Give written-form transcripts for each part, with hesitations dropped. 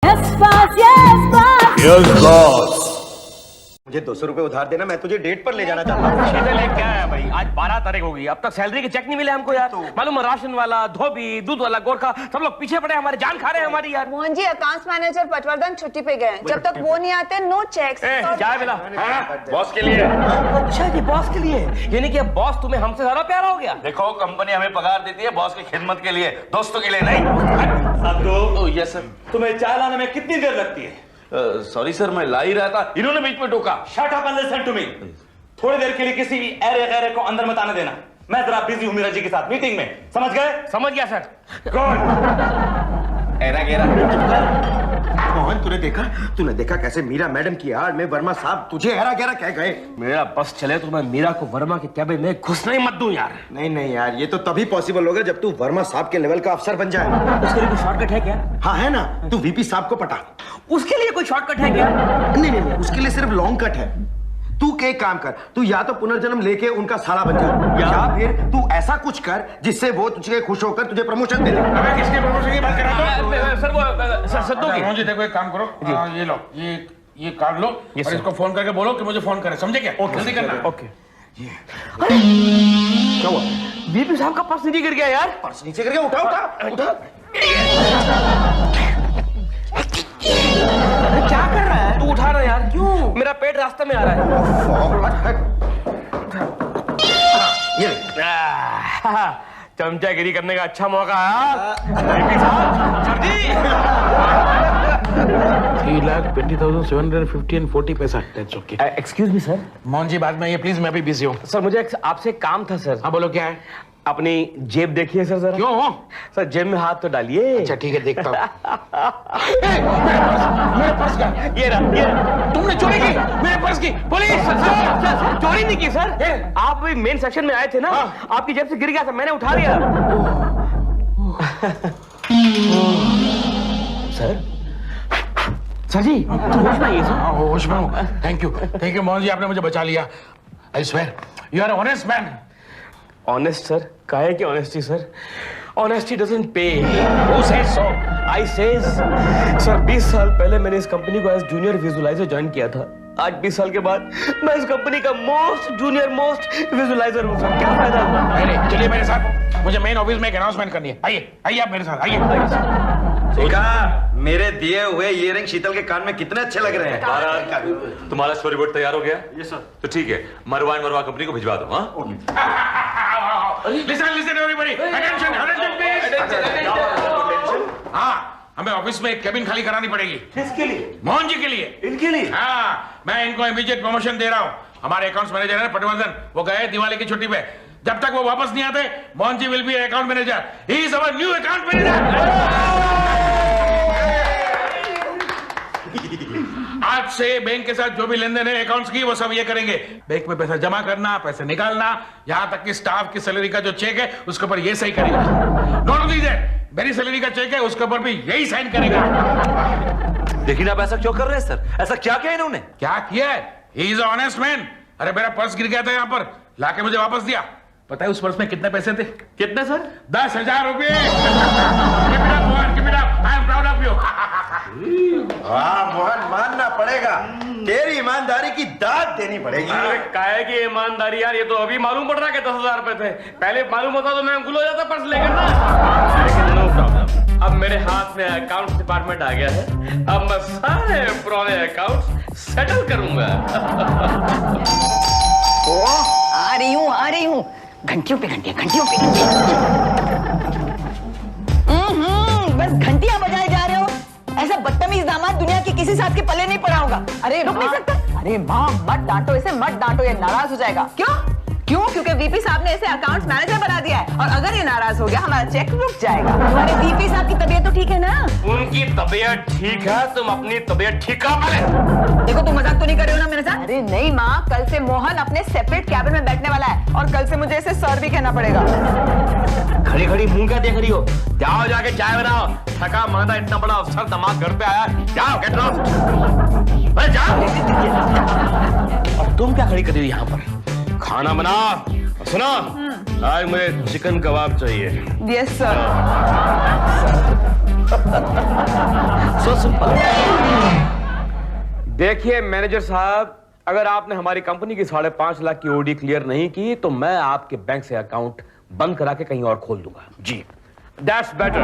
Yes, boss. Yes, boss. Yes boss. मुझे 200 रुपए उधार देना, मैं तुझे डेट पर ले जाना चाहता हूँ। शीतल एक क्या है भाई, आज 12 तारीख होगी, अब तक सैलरी के चेक नहीं मिले हमको यार। मालूम है, राशन वाला, धोबी, दूध वाला, गोरखा, सब लोग पीछे पड़े, हमारी जान खा रहे हैं हमारी यार। मोहन जी, अकाउंट्स मैनेजर पटवर्धन छुट्टी पे गए हैं। जब तक वो नहीं आते नो चेक्स। चाय मिला बॉस के लिए। अच्छा जी, बॉस के लिए, यानी कि अब बॉस तुम्हें हमसे ज्यादा प्यारा हो गया। देखो, कंपनी हमें पगार देती है बॉस की खिदमत के लिए, दोस्तों के लिए नहीं। साधु, यस सर। तुम्हें चाय लाने में कितनी देर लगती है? सॉरी सर, मैं ला ही रहा था, इन्होंने बीच में टोका। Shut up and listen to me. थोड़ी देर के लिए किसी भी ऐरे गैरे को अंदर मत आने देना। मैं जरा बिजी हूं मीरा जी के साथ मीटिंग में, समझ गए? समझ गया सर। गुड। एरा गेरा। मोहन, तूने देखा कैसे मीरा मैडम की आड़ में वर्मा साहब तुझे हेरा गहरा कह गए। मेरा बस चले तो मैं मीरा को वर्मा के कैबिन में घुसने ही मत दूं यार। नहीं यार, ये तो तभी पॉसिबल होगा जब तू वर्मा साहब के लेवल का अफसर बन जाए। उसके लिए कोई शॉर्टकट है क्या? हाँ है ना, तू वीपी साहब को पटा। उसके लिए कोई शॉर्टकट है क्या? नहीं, उसके लिए सिर्फ लॉन्ग कट है। तू एक काम कर, तू या तो पुनर्जन्म लेके उनका साला बन जा, या फिर तू ऐसा कुछ कर जिससे वो तुझे खुश होकर तुझे प्रमोशन दे दे। अबे किसके प्रमोशन की बात कर रहा हो? सर वो सद्दू की। मोहन जी देखो, एक काम करो, ये लो, ये कार्ड लो और इसको फोन करके बोलो कि मुझे फोन करे, समझे क्या? जल्दी करना। ओके। क्या हुआ? वीपी साहब का पर्स नीचे गिर गया यार। पर्स नीचे करके उठा। क्या कर रहा है तू? उठा रहा है यार। क्यों? मेरा पेट रास्ते में आ रहा है। ये चमचागिरी करने का अच्छा मौका है। सर जी 3,20,750 पैसा। Excuse me sir. Mohan ji, बाद में ये प्लीज, मैं भी बिजी हूँ। सर मुझे आपसे एक काम था सर। हाँ बोलो, क्या है? अपनी जेब देखिए सर जरा। क्यों? सर जेब में हाथ तो डालिए। अच्छा ठीक है, देखता हूँ। मेरे पर्स का ये रहा। तुमने चोरी की मेरे पर्स की? पुलिस! सर, चोरी नहीं की सर। आप मेन सेक्शन में आए थे ना, आपकी जेब से गिर गया था, मैंने उठा लिया। सर जी होश में आइए सर। होश में हूँ। थैंक यू मोहन जी, आपने मुझे बचा लिया। I swear you are honest man. Honest sir? काहे की honesty sir? Honesty doesn't pay. Who says so? I says sir 20 साल पहले मैंने इस कंपनी को एज जूनियर विजुअलाइजर ज्वाइन किया था। आज 20 साल के बाद मैं इस कंपनी का मोस्ट विजुअलाइजर हूँ सर। क्या फायदा हुआ? नहीं, चलिए मेरे साथ, मुझे मेन ऑफिस में एक अनाउंसमेंट करनी है। आइए आप मेरे साथ आइए। देखा, मेरे दिए हुए इयररिंग शीतल के कान में कितने अच्छे लग रहे हैं। तुम्हारा स्टोरी बोर्ड तैयार हो गया? Yes sir. तो ठीक है, मरवा कंपनी को भिजवा दो। Listen everybody, attention please. हाँ, हमें ऑफिस में एक कैबिन खाली करानी पड़ेगी। किसके लिए? मोहन जी के लिए। इनके लिए? हाँ, मैं इनको इमीडिएट प्रमोशन दे रहा हूँ। हमारे अकाउंट्स मैनेजर है पटवर्धन, वो गए दिवाली की छुट्टी पे। जब तक वो वापस नहीं आते, Mohan ji will be account manager. He is our new account manager. आज से बैंक के साथ जो भी लेन देन है अकाउंट्स की, वो सब ये करेंगे। बैंक में पैसा जमा करना, पैसे निकालना, यहाँ तक कि स्टाफ की सैलरी का जो चेक है उसके ऊपर ये सही करेगा। नॉट ओनली दैट, मेरी सैलरी का चेक है उसके ऊपर भी यही साइन करेगा। लेकिन आप ऐसा क्यों कर रहे हैं सर? ऐसा क्या किया इन्होंने? क्या किया है? He is honest man. अरे मेरा पर्स गिर गया था यहाँ पर, लाके मुझे वापस दिया। पता है उस पर्स में कितने पैसे थे? कितने सर? 10,000 रुपए। Keep it up, Mohan, keep it up. I am proud of you. वाह मोहन, मानना पड़ेगा, तेरी ईमानदारी की दाद देनी पड़ेगी। अरे काहे की ईमानदारी यार, ये तो अभी मालूम पड़ रहा है कि 10,000 रुपए थे। पहले मालूम होता तो मैं गुल हो जाता पर्स लेकर ना। लेकिन नो प्रॉब्लम, अब मेरे हाथ में अकाउंट्स डिपार्टमेंट आ गया है। अब मैं सारे पुराने अकाउंट्स सेटल करूंगा। आ रही हूँ। घंटियों पे घंटियां। बस घंटियां बजाए जा रहे हो। ऐसा बदतमीज दामाद दुनिया के किसी साथ के पल्ले नहीं पड़ा होगा। अरे रुक नहीं सकता। अरे माँ, मत डांटो इसे, मत डांटो, ये नाराज हो जाएगा। क्यों? क्योंकि वीपी साहब ने इसे अकाउंट्स मैनेजर बना दिया है, और अगर ये नाराज हो गया हमारा चेक रुक जाएगा। तुम्हारे वीपी साहब की तबीयत तो ठीक है ना? उनकी तबीयत ठीक है, तुम अपनी तबीयत ठीक करो पहले। देखो, तुम मजाक तो नहीं कर रहे हो ना मेरे साथ? अरे नहीं माँ, कल से मोहन अपने सेपरेट कैबिन में बैठने वाला है, और कल से मुझे इसे सर भी कहना पड़ेगा। खड़ी मुंह क्या देख रही हो? जाओ जाके चाय बनाओ। थका मांदा इतना बड़ा अफसर दामाद घर पे आया। जाओ, गेट लॉस्ट। अरे जाओ। और तुम क्या खड़ी कर रही हो यहाँ पर? खाना बना। सुनो, आज मुझे चिकन कबाब चाहिए। Yes sir. So simple. देखिए मैनेजर साहब, अगर आपने हमारी कंपनी की 5.5 लाख की ओडी क्लियर नहीं की तो मैं आपके बैंक से अकाउंट बंद करा के कहीं और खोल दूंगा। जी, that's better.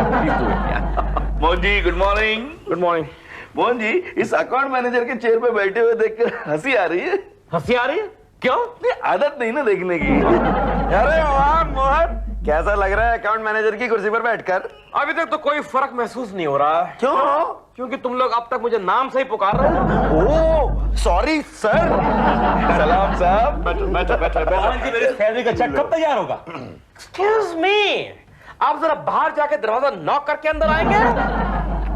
Mohan ji good morning. Good morning. Mohan ji, इस अकाउंट मैनेजर के चेयर पे बैठे हुए देखकर हंसी आ रही है। हंसी आ रही है? क्यों? ये आदत नहीं ना देखने की। अरे वाह मोहन, कैसा लग रहा है अकाउंट मैनेजर की कुर्सी पर बैठकर? अभी तक तो कोई फर्क महसूस नहीं हो रहा। क्यों? क्योंकि तुम लोग अब तक मुझे नाम से ही पुकार रहे हो। Oh sorry sir. सलाम साहब। मोहन जी मेरी सैलरी का चेक कब तैयार होगा? एक्सक्यूज मी, आप जरा बाहर जाके दरवाजा नॉक करके अंदर आएंगे?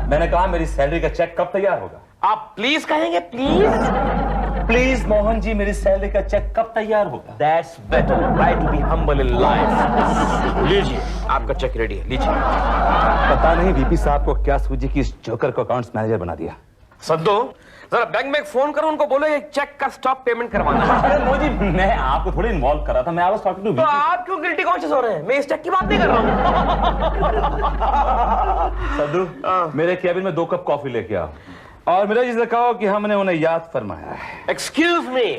मैंने कहा मेरी सैलरी का चेक कब तैयार होगा? आप प्लीज कहेंगे? प्लीज प्लीज मोहन जी मेरी सैलरी का चेक कब तैयार होगा? That's better. Try to be humble in life. लीजिए, आपका चेक रेडी है, लीजिए। पता नहीं वीपी साहब को क्या सूझी कि इस जोकर को अकाउंट्स मैनेजर बना दिया। सद्दो, जरा बैंक में फोन करो, उनको बोलो एक चेक का स्टॉप पेमेंट करवाना है। अरे मोहन जी, मैं आपको थोड़ी इन्वॉल्व कर रहा था, मैं आई वाज टॉकिंग टू तो आप क्यों गिल्टी कॉन्शियस हो रहे हैं? मैं इस चेक की बात नहीं कर रहा हूँ। सद्दू, मेरे केबिन में 2 कप कॉफी लेके आओ और मेरा जिसे कहो कि हमने उन्हें याद फरमाया है। एक्सक्यूज मी,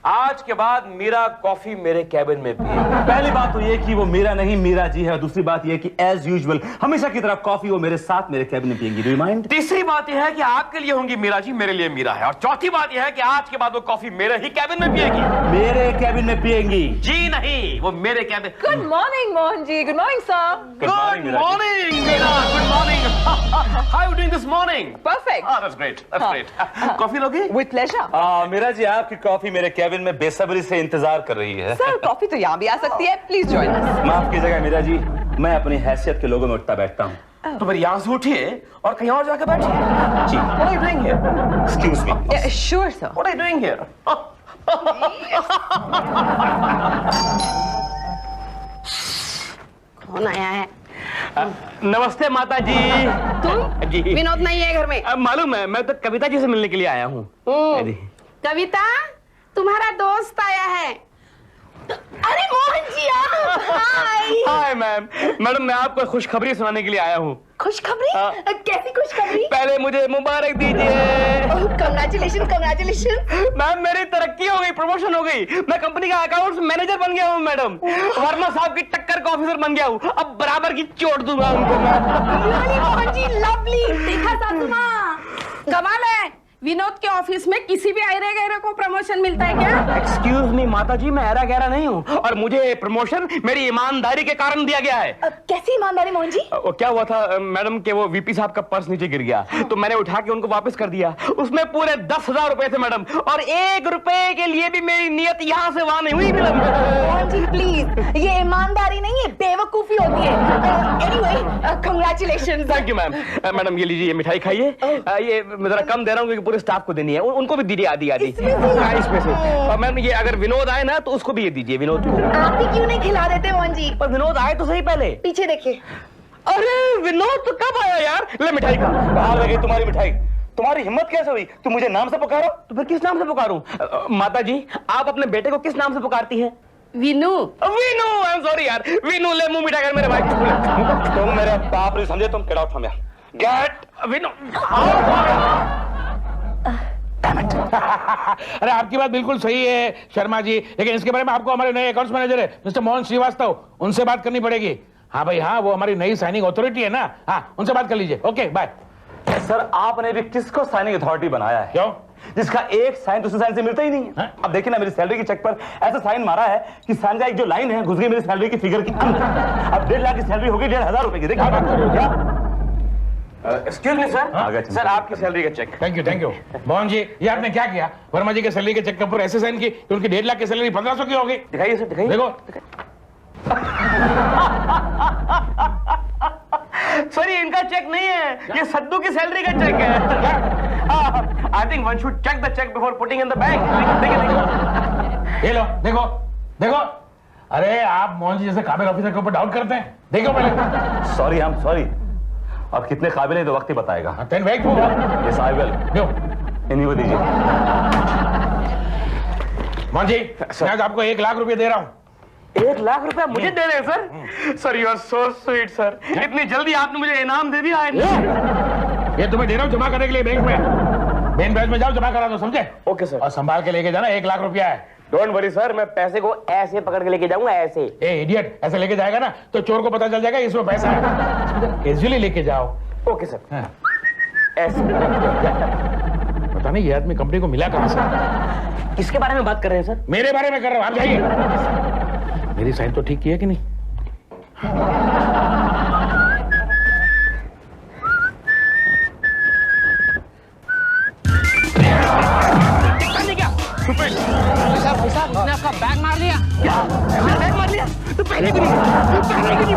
आज के बाद मीरा कॉफी मेरे कैबिन में पिए। पहली बात तो ये कि वो मीरा नहीं मीरा जी है, और दूसरी बात ये कि एज यूजुअल हमेशा की तरह कॉफी वो मेरे साथ मेरे कैबिन में पिएंगी। Do you mind? तीसरी बात यह है कि आपके लिए होंगी मीरा जी, मेरे लिए मीरा है। और चौथी बात यह है कि आज के बाद वो कॉफी मेरे ही कैबिन में पिएगी। मेरे कैबिन में पिएंगी? जी नहीं, वो मेरे cabin. Good morning Mohan ji. Good morning sir. Good morning Meera. Good morning. How are you doing this morning? Perfect. That's great, that's great. Coffee लोगी? With pleasure. मीरा जी, आपकी कॉफी मेरे कैबिन में बेसब्री से इंतजार कर रही है। सर कॉफी तो यहाँ भी आ सकती है। Please join us. माफ कीजिएगा मीरा जी, मैं अपनी हैसियत के लोगों में उठता बैठता हूँ। तो फिर यहाँ से उठिए और कहीं और जाकर बैठिए। जी। What are you doing here? Excuse me. Sure sir. What are you doing here? कौन आया है? नमस्ते माता जी। तुम? जी। विनोद नहीं है घर में? मालूम है, मैं तो कविता जी से मिलने के लिए आया हूँ। कविता, तुम्हारा दोस्त आया है। अरे मोहन जी आप। हाय। Hi ma'am. मैडम, मैं आपको खुशखबरी सुनाने के लिए आया हूँ। खुशखबरी? कैसी खुशखबरी? पहले मुझे मुबारक दीजिए। Congratulation congratulation. मैम, मेरी तरक्की हो गई, प्रमोशन हो गई। मैं कंपनी का अकाउंट्स मैनेजर बन गया हूँ मैडम। वर्मा साहब की टक्कर का ऑफिसर बन गया हूँ। अब बराबर की चोट दूंगा उनको मैं। मोहन जी लवली। देखा सासू माँ, कमाल है। विनोद के ऑफिस में किसी भी आयरे गहरे को प्रमोशन मिलता है क्या? एक्सक्यूज मी माता जी, मैं ऐरा गहरा नहीं हूँ और मुझे प्रमोशन मेरी ईमानदारी के कारण दिया गया है। कैसी ईमानदारी मोहन जी? वो क्या हुआ था मैडम कि वो वीपी साहब का पर्स नीचे गिर गया, तो मैंने उठा के उनको वापस कर दिया। उसमें पूरे 10,000 रुपए थे मैडम, और 1 रुपए के लिए भी मेरी नियत यहाँ से वहां नहीं हुई मैडम। मोहन जी प्लीज, ये ईमानदारी नहीं है, बेवकूफी होती है। Anyway congratulation. Thank you ma'am. Madam ये लीजिए, ये मिठाई खाइए। ये मैं जरा कम दे रहा हूँ क्योंकि पूरे स्टाफ को देनी है, उनको भी दीजिए आधी आधी। इसमें से। और मैम ये अगर विनोद आए ना तो उसको भी ये दीजिए, विनोद को। आप ही क्यों नहीं खिला देते मोहन जी? पर विनोद आए तो सही पहले। पीछे देखिए। अरे विनोद तो कब आया यार? ले मिठाई खा। कहाँ लगी तुम्हारी मिठाई? तुम्हारी हिम्मत कैसे हुई? तुम मुझे नाम से पुकारो? तो फिर किस नाम से पुकारूं? माता जी, आप अपने बेटे को किस नाम से पुकारती हैं? Vinu. Vinu. I am sorry यार। विनू ले मुंह मिठा कर मेरे भाई। तुम मेरे बाप नहीं समझे, तुम get out from here. Get. Vinu. अरे आपकी बात बिल्कुल सही है शर्मा जी, लेकिन इसके बारे में आपको हमारे नए अकाउंट्स मैनेजर है मिस्टर मोहन श्रीवास्तव, उनसे बात करनी पड़ेगी। हाँ भाई हाँ, वो हमारी नई साइनिंग अथॉरिटी है ना। हाँ, उनसे बात कर लीजिए। Okay bye. सर, आपने भी किसको साइनिंग अथॉरिटी बनाया है? क्यों? जिसका एक साइन दूसरे साइन से मिलता ही नहीं है। हाँ? अब देखिए ना, मेरी सैलरी के चेक पर ऐसा साइन मारा है कि साइन का एक जो लाइन है घुस गई मेरी सैलरी की फिगर के अंदर। अब 1.5 लाख की सैलरी होगी 1,500 रुपए की। देखिए क्या? Excuse me sir. सर आपकी सैलरी का check. Thank you Mohan ji. ये आपने क्या किया? वर्मा जी के सैलरी के चेक पर ऐसे साइन की कि उनकी 1.5 लाख की सैलरी 1500 की हो गई। दिखाइए सर, दिखाइए। देखो सर ये इनका चेक नहीं है, ये सद्दू की सैलरी का चेक है। I think one should check the cheque before putting in the bank. देखिए देखिए। ये लो, देखो देखो। अरे आप मोहन जी जैसे काबिल ऑफिसर के ऊपर डाउट करते हैं? देखो पहले। Sorry, I am sorry. अब कितने काबिल है तो वक्त ही बताएगा। Then wait for yes I will. इन्हीं को दीजिए। मोहन जी, मैं आज आपको 1 लाख रुपए दे रहा हूं। 1 लाख रुपया मुझे दे रहे हैं sir? Sir you are so sweet sir. इतनी जल्दी आपने मुझे इनाम दे दिया। ये तुम्हें दे रहा हूँ जमा करने के लिए बैंक में। मेन ब्रांच में जाओ, जमा करा दो, समझे? Okay sir. और संभाल के लेके जाना, 1 लाख रुपया है। डोंट वरी सर, मैं पैसे को ऐसे पकड़ के लेके जाऊंगा, ऐसे। ए इडियट, ऐसे लेके जाएगा ना तो चोर को पता चल जाएगा इसमें पैसा है। कैजुअली लेके जाओ। Okay sir. हाँ। ऐसे। पता नहीं ये आदमी कंपनी को मिला कहां से। किसके बारे में बात कर रहे हैं सर? मेरे बारे में कर रहा हूं, आप जाइए। मेरी साइन तो ठीक की है कि नहीं? भाई साहब उसने आपका बैग मार दिया। क्या? बैग मार लिया? तो पहले क्यों नहीं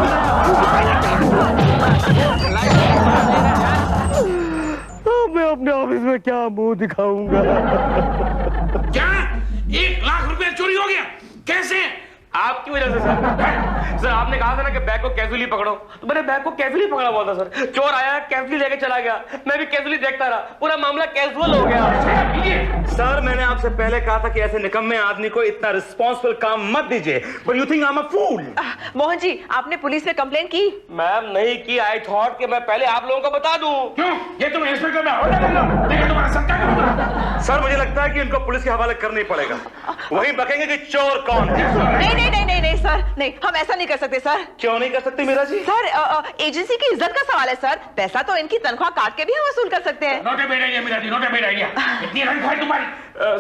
मैं अपने ऑफिस में क्या मुंह दिखाऊंगा? क्या 1 लाख रुपया चोरी हो गया? कैसे? आपकी वजह से सर। आपने कहा था ना कि बैग को कैजुअली पकड़ो, तो मैंने बैग को कैजुअली पकड़ा हुआ था सर। चोर आया, कैजुअली लेके चला गया, मैं भी कैजुअली देखता रहा, पूरा मामला कैजुअल हो गया। सर मैंने आपसे पहले कहा था कि ऐसे निकम्मे आदमी को इतना रिस्पॉन्सिबल काम मत दीजिए। But you think I am a fool. Mohan ji, आपने पुलिस में कंप्लेन की? मैम नहीं की। आई थॉट कि मैं पहले आप लोगों को बता दूं। क्यों? ये तुम इंस्पेक्टर में ऑर्डर कर लो, देखो तुम्हारा सब क्या करूंगा। सर मुझे लगता है कि इनको पुलिस के हवाले करना ही पड़ेगा। वही बकेंगे कि चोर कौन है। नहीं सर, नहीं, हम ऐसा नहीं कर सकते सर। क्यों नहीं कर सकते मीरा जी? सर एजेंसी की इज्जत का सवाल है सर। पैसा तो इनकी तनख्वाह काट के भी हम वसूल कर सकते हैं। Note bed idea Meera ji, note bed idea. इतनी रंग तुम्हारी।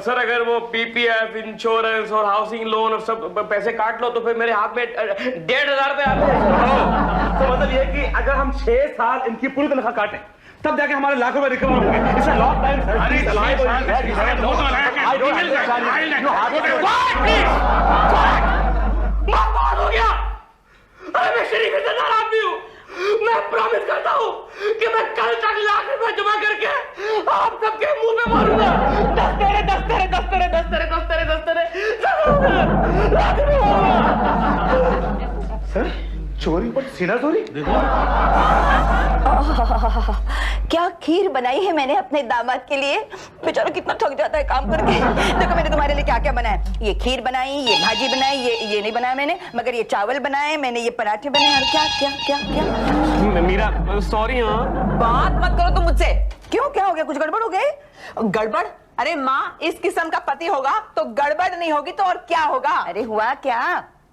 सर अगर वो पीपीएफ, इंश्योरेंस और हाउसिंग लोन और सब पैसे काट लो तो फिर मेरे हाथ में 1,500 रुपए आते हैं। तो मतलब ये कि अगर हम 6 साल इनकी पूरी तनख्वाह काटें तब जाके हमारे लाख रुपए रिकवर होंगे। It's a long time sir. हो गया। अरे मैं शरीफ इज्जतदार आदमी हूँ। मैं प्रॉमिस करता हूँ कि मैं कल तक लाख रुपए जमा करके आप सबके मुंह पे मारूंगा। 10 तेरे 10 तेरे 10 तेरे 10 तेरे 10 तेरे 10 तेरे लाख रुपए मारूंगा। सर चोरी पर सीना चोरी। क्या खीर बनाई है मैंने अपने दामाद के लिए। बेचारा कितना थक जाता है काम करके। देखो मैंने तुम्हारे लिए क्या क्या बनाया। ये खीर बनाई, ये भाजी बनाई, ये नहीं बनाया मैंने, मगर ये चावल बनाए मैंने, ये पराठे बनाए। और क्या क्या क्या क्या मीरा सॉरी। हाँ बात मत करो तुम मुझसे। क्यों, क्या हो गया? कुछ गड़बड़ हो गई? गड़बड़? अरे माँ, इस किस्म का पति होगा तो गड़बड़ नहीं होगी तो और क्या होगा? अरे हुआ क्या?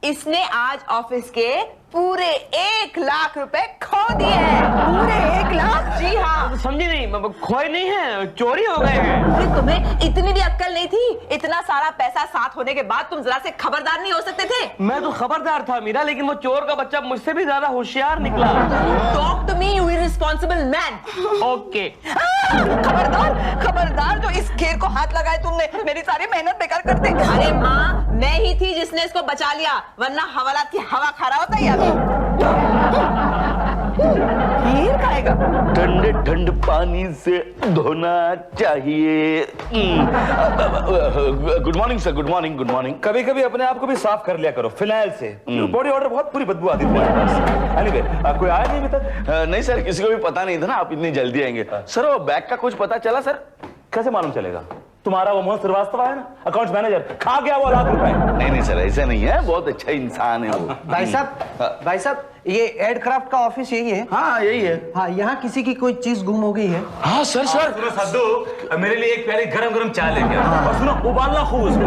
इसने आज ऑफिस के पूरे 1 लाख रुपए खो दिए हैं। पूरे 1 लाख? जी हाँ। समझी नहीं, खोए नहीं है, चोरी हो गए हैं। अरे तुम्हें इतनी भी अक्ल नहीं थी? इतना सारा पैसा साथ होने के बाद तुम जरा से खबरदार नहीं हो सकते थे? मैं तो खबरदार था मीरा, लेकिन वो चोर का बच्चा मुझसे भी ज्यादा होशियार निकला। Talk to me you irresponsible man. Okay. खबरदार, खबरदार जो इस खेर को हाथ लगाए तुमने, मेरी सारी मेहनत बेकार कर दी। अरे माँ, मैं ही थी जिसने इसको बचा लिया, वरना हवालात की हवा खा रहा होता है। खीर खाएगा? ठंडे ठंड पानी से धोना चाहिए। Good morning sir. Good morning. Good morning. कभी कभी अपने आप को भी साफ कर लिया करो फिनाइल से। बॉडी ऑर्डर बहुत पूरी बदबू आती है। एनीवे कोई आया नहीं अभी तक? नहीं सर, किसी को भी पता नहीं था ना आप इतनी जल्दी आएंगे। सर वो बैग का कुछ पता चला सर? कैसे मालूम चलेगा? तुम्हारा वो मोहन श्रीवास्तव है ना, अकाउंट्स मैनेजर, खा गया वो लाख रुपए। नहीं सर, ऐसा नहीं है, बहुत अच्छा इंसान है वो। भाई साहब ये एयरक्राफ्ट का ऑफिस यही है? हाँ यही है। हाँ, यहाँ किसी की कोई चीज गुम हो गई है? हाँ सर। सुनो सद्दू, मेरे लिए एक प्याली गरम गरम चाय लेके आओ। और सुनो उबालना खूब उसको।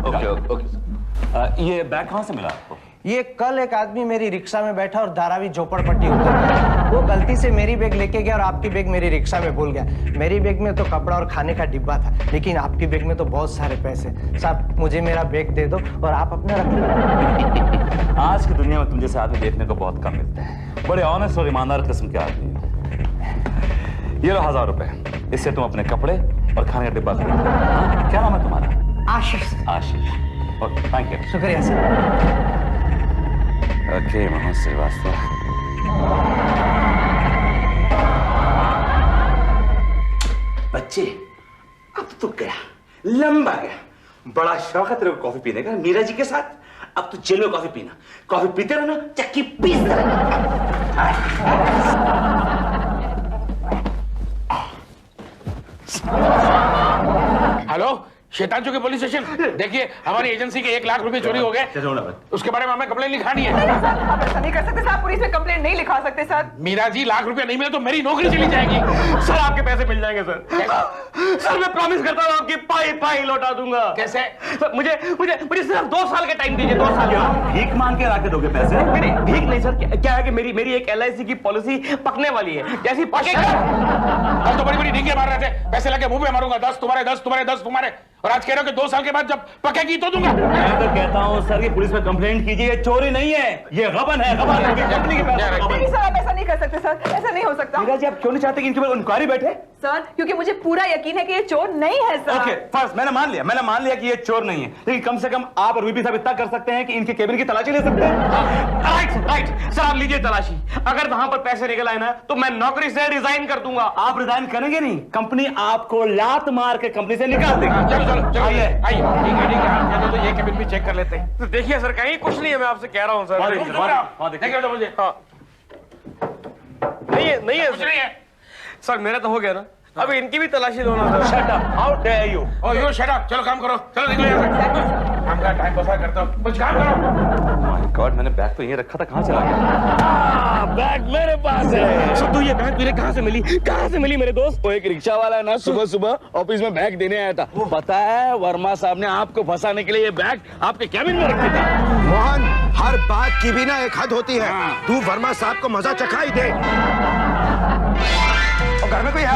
ओके। ये बैग कहाँ से मिला आपको? ये कल एक आदमी मेरी रिक्शा में बैठा और धारावी झोपड़पट्टी उतर गया। वो गलती से मेरी बैग लेके गया और आपकी बैग मेरी रिक्शा में भूल गया। मेरी बैग में तो कपड़ा और खाने का डिब्बा था, लेकिन आपकी बैग में तो बहुत सारे पैसे। साहब मुझे मेरा बैग दे दो और आप अपना रख लो। आज की दुनिया में तुम जैसे आदमी देखने को बहुत कम मिलते हैं। बड़े ऑनेस्ट और ईमानदार किस्म के आदमी। ये लो 1000 रुपए, इससे तुम अपने कपड़े और खाने का डिब्बा खरीदो। क्या नाम है तुम्हारा? आशीष। आशीष। Thank you. शुक्रिया सर। ओके मोहन श्रीवास्तव। बच्चे अब तो गया, लंबा गया। बड़ा शौक है तेरे को कॉफी पीने का मीरा जी के साथ। अब तू जेल में कॉफी पीना, कॉफी पीते रहना, चक्की पीसते रहना। हेलो, शैतान चौकी पुलिस स्टेशन। देखिए हमारी एजेंसी के 1 लाख रुपए चोरी हो गए, उसके बारे में हमें कंप्लेंट लिखानी है। नहीं सर, आप ऐसा नहीं कर सकते सर, पुलिस में कंप्लेंट नहीं लिखा सकते सर। मीरा जी, लाख रुपए नहीं मिले तो मेरी नौकरी चली जाएगी। सर आपके पैसे मिल जाएंगे सर। सर मैं प्रॉमिस करता हूँ आपकी पाई लौटा दूंगा। कैसे? सर मुझे सिर्फ 2 साल का टाइम दीजिए, 2 साल का। भीख मांग के लाके दोगे पैसे? नहीं भीख नहीं सर, क्या है कि मेरी एक LIC की पॉलिसी पकने वाली है, जैसी पकेगा। कल तो बड़ी बड़ी डींगे मार रहे थे, पैसे लगे मुंह पे मारूंगा, 10 तुम्हारे 10 तुम्हारे 10 तुम्हारे, और आज कह रहे हो कि 2 साल के बाद जब पकेगी तो दूंगा। मैं तो कहता हूँ सर कि पुलिस में कंप्लेंट कीजिए, ये चोरी नहीं है, ये गबन है, गबन। कंपनी के पैसे गबन। नहीं सर, आप ऐसा नहीं कर सकते सर, ऐसा नहीं हो सकता। मीरा जी, आप क्यों नहीं चाहते कि इनके ऊपर इंक्वायरी बैठे? सर क्योंकि मुझे पूरा यकीन है कि ये चोर नहीं है सर। ओके फर्स्ट मैंने मान लिया कि ये चोर नहीं है, लेकिन कम से कम आप और वीपी साहब इतना कर सकते हैं कि इनके केबिन की तलाशी ले सकते हैं। राइट सर, आप लीजिए तलाशी। अगर वहां पर पैसे निकल आए ना तो मैं नौकरी से रिजाइन कर दूंगा। आप रिजाइन करेंगे नहीं, कंपनी आपको लात मार के कंपनी से निकाल देगी। चलो आइए, ठीक है आप कह दो तो ये केबिन भी चेक कर लेते हैं। तो देखिए सर, कहीं कुछ नहीं है, मैं आपसे कह रहा हूँ सर। नहीं है कुछ नहीं है सर, मेरा तो हो गया ना, अभी इनकी भी तलाशी दो ना sir. Shut up, how dare you. Oh you shut up, चलो काम करो, चलो निकलो यहाँ से। काम का टाइम बसा करता हूँ, कुछ काम करो। माय गॉड, मैंने बैग तो यहीं रखा था, कहाँ चला गया? बैग मेरे पास है। सिद्धू, ये बैग तुझे कहाँ से मिली मेरे दोस्त? वो एक रिक्शा वाला है ना, सुबह ऑफिस में बैग देने आया था। पता है वर्मा साहब ने आपको फंसाने के लिए ये बैग आपके कैबिन में रखे थे। मोहन, हर बात की भी ना एक हद होती है। तू वर्मा साहब को मजा चखा ही दे। और घर में कोई है?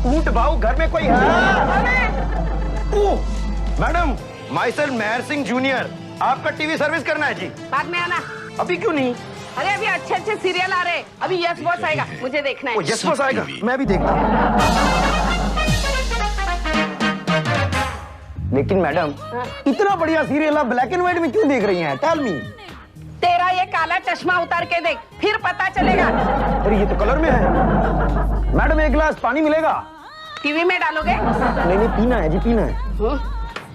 ऊंट भाऊ, घर में कोई है? मैडम, माइसेल्फ मेहर सिंह जूनियर, आपका टीवी सर्विस करना है जी। बाद में आना। अभी क्यों नहीं? अरे अभी अच्छे सीरियल आ रहे हैं, अभी यस बॉस आएगा, मुझे देखना है। यस बॉस आएगा, मैं भी देखता हूँ। लेकिन मैडम, इतना बढ़िया सीरियल आप ब्लैक एंड व्हाइट में क्यों देख रही हैं? Tell me. तेरा ये काला चश्मा उतार के देख, फिर पता चलेगा। अरे ये तो कलर में है। मैडम, एक गिलास पानी मिलेगा? टीवी में डालोगे? नहीं, पीना है जी, पीना है।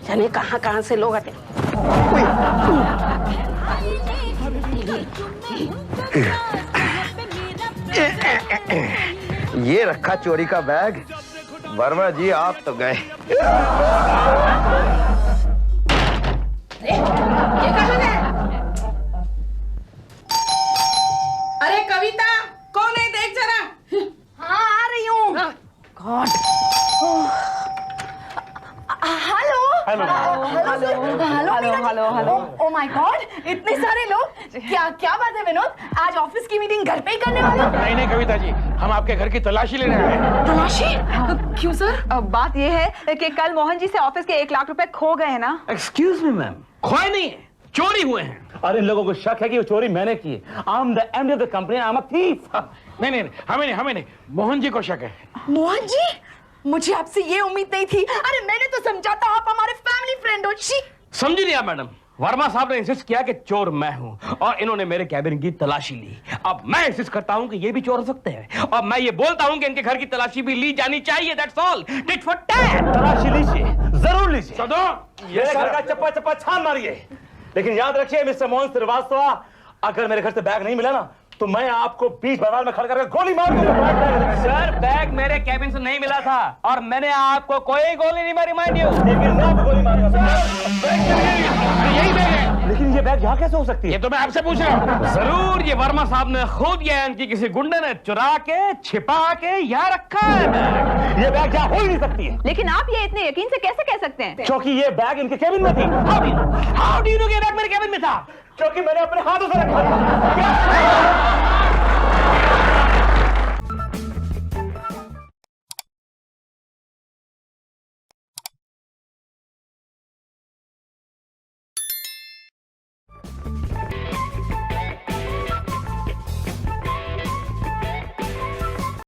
जाने कहाँ से लोग आते। ये रखा चोरी का बैग। वर्मा जी, आप तो गए। ये कहाँ है? अरे कविता, कौन है? देख जरा। हाँ आ रही हूँ। God. Hello. Oh my God, इतने सारे लोग। क्या बात है विनोद, आज ऑफिस की मीटिंग घर पे ही करने वाले हो? नहीं कविता जी, हम आपके घर की तलाशी लेने आए हैं। तलाशी? क्यों सर? बात ये है कि कल मोहन जी से ऑफिस के 1 लाख रुपए खो गए हैं ना। एक्सक्यूज मी मैम, खोए नहीं है, चोरी हुए हैं। और इन लोगों को शक है कि वो चोरी मैंने की है। I am the MD of the company, I am a thief. नहीं, हमें नहीं, मोहन जी को शक है। मोहन जी, मुझे आपसे ये उम्मीद नहीं थी। अरे मैंने तो समझा था आप हमारे फैमिली फ्रेंड हो। समझी नहीं आप मैडम? वर्मा साहब ने इंसिस्ट किया कि चोर मैं हूं और इन्होंने मेरे कैबिन की तलाशी ली। अब मैं इंसिस्ट करता हूं कि ये भी चोर हो सकते हैं और मैं ये बोलता हूं कि इनके घर की तलाशी भी ली जानी चाहिए। That's all. Tit for tat. तलाशी लीजिए, जरूर लीजिए। सदो, मेरे घर का चप्पा छान मारिए, लेकिन याद रखिए मिस्टर मोहन श्रीवास्तव, अगर मेरे घर से बैग नहीं मिला ना तो मैं आपको बीच बाजार में खड़ा करके गोली मार दूंगा। सर, बैग मेरे कैबिन से नहीं मिला था और मैंने आपको कोई गोली नहीं मारी, माइंड यू। लेकिन मैं आपको गोली मारूंगा। यही बैग है। लेकिन ये बैग यहाँ कैसे हो सकती है? ये तो मैं आपसे पूछ रहा हूँ। जरूर ये वर्मा साहब ने खुद या इनकी किसी गुंडे ने चुरा के छिपा के यहाँ रखा है बैग। ये बैग यहाँ हो ही नहीं सकती है। लेकिन आप ये इतने यकीन से कैसे कह सकते हैं? क्योंकि ये बैग इनके केबिन में थी। हाउ डू यू नो कि ये बैग मेरे कैबिन में था? क्योंकि मैंने अपने हाथों से रखा था।